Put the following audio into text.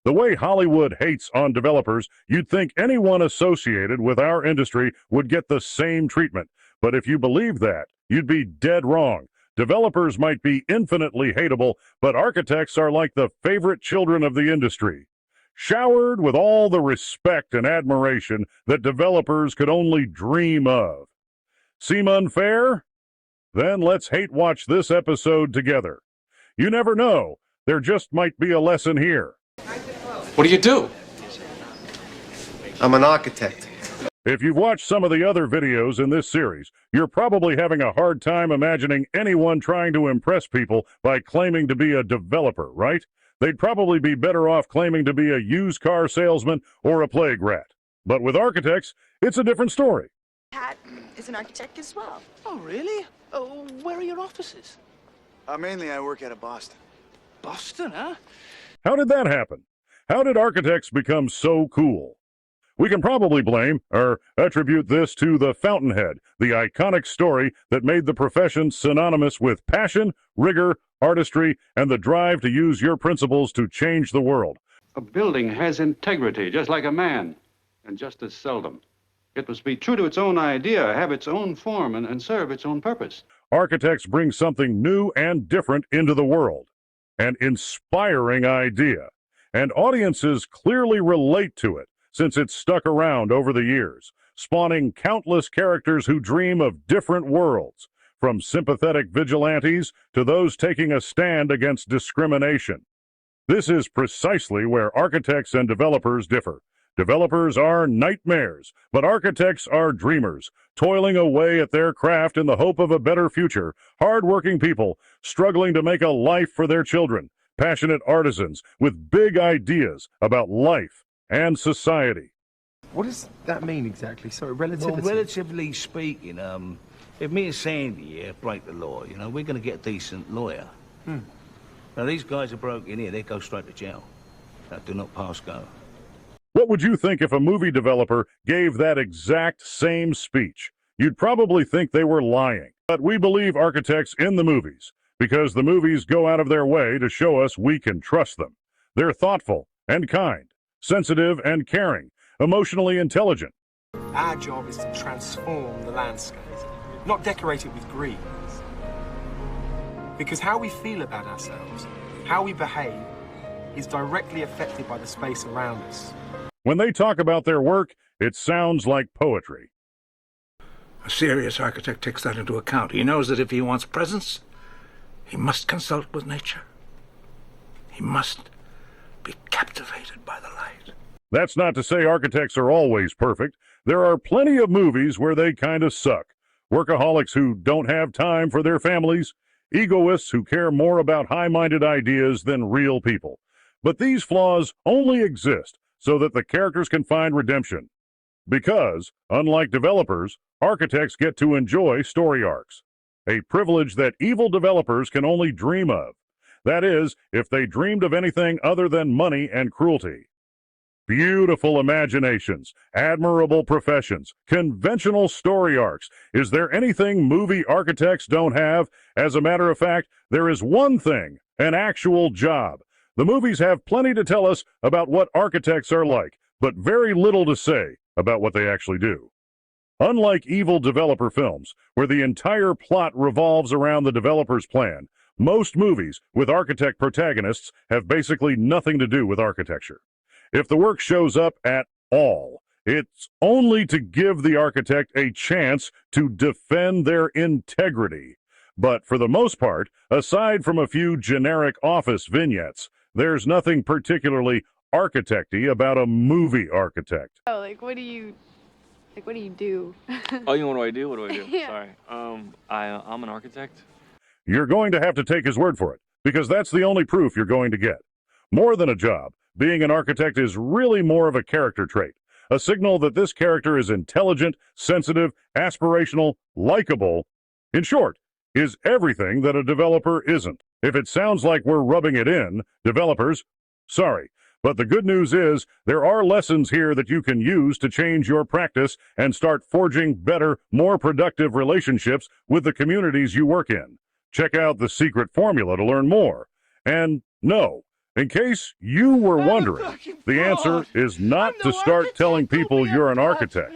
The way Hollywood hates on developers, you'd think anyone associated with our industry would get the same treatment. But if you believe that, you'd be dead wrong. Developers might be infinitely hateable, but architects are like the favorite children of the industry, showered with all the respect and admiration that developers could only dream of. Seem unfair? Then let's hate watch this episode together. You never know, there just might be a lesson here. What do you do? I'm an architect. If you've watched some of the other videos in this series, you're probably having a hard time imagining anyone trying to impress people by claiming to be a developer, right? They'd probably be better off claiming to be a used car salesman or a plague rat. But with architects, it's a different story. Pat is an architect as well. Oh, really? Oh, where are your offices? Mainly I work out of Boston. Boston, huh? How did that happen? How did architects become so cool? We can probably blame or attribute this to the Fountainhead, the iconic story that made the profession synonymous with passion, rigor, artistry, and the drive to use your principles to change the world. A building has integrity, just like a man, and just as seldom. It must be true to its own idea, have its own form, and serve its own purpose. Architects bring something new and different into the world, an inspiring idea, and audiences clearly relate to it since it's stuck around over the years, spawning countless characters who dream of different worlds, from sympathetic vigilantes to those taking a stand against discrimination. This is precisely where architects and developers differ. Developers are nightmares, but architects are dreamers, toiling away at their craft in the hope of a better future, hard-working people struggling to make a life for their children, passionate artisans with big ideas about life and society. What does that mean exactly? Sorry, relativity? Well, relatively speaking, if me and Sandy here break the law, we're going to get a decent lawyer. Now, these guys are broke in here, they go straight to jail. That do not pass go. What would you think if a movie developer gave that exact same speech? You'd probably think they were lying. But we believe architects in the movies, because the movies go out of their way to show us we can trust them. They're thoughtful and kind, sensitive and caring, emotionally intelligent. Our job is to transform the landscape, not decorate it with greens. Because how we feel about ourselves, how we behave, is directly affected by the space around us. When they talk about their work, it sounds like poetry. A serious architect takes that into account. He knows that if he wants presence, he must consult with nature. He must be captivated by the light. That's not to say architects are always perfect. There are plenty of movies where they kind of suck. Workaholics who don't have time for their families, egoists who care more about high-minded ideas than real people. But these flaws only exist so that the characters can find redemption. Because, unlike developers, architects get to enjoy story arcs, a privilege that evil developers can only dream of. That is, if they dreamed of anything other than money and cruelty. Beautiful imaginations, admirable professions, conventional story arcs. Is there anything movie architects don't have? As a matter of fact, there is one thing, an actual job. The movies have plenty to tell us about what architects are like, but very little to say about what they actually do. Unlike evil developer films, where the entire plot revolves around the developer's plan, most movies with architect protagonists have basically nothing to do with architecture. If the work shows up at all, it's only to give the architect a chance to defend their integrity. But for the most part, aside from a few generic office vignettes, there's nothing particularly architect-y about a movie architect. Oh, what do you do? Oh, you know what do I do? What do I do? Yeah. Sorry. I'm an architect. You're going to have to take his word for it, because that's the only proof you're going to get. More than a job, being an architect is really more of a character trait, a signal that this character is intelligent, sensitive, aspirational, likable. In short, is everything that a developer isn't. If it sounds like we're rubbing it in, developers, sorry. But the good news is there are lessons here that you can use to change your practice and start forging better, more productive relationships with the communities you work in. Check out The Secret Formula to learn more. And no, In case you were wondering, the answer is not to start telling people you're an architect.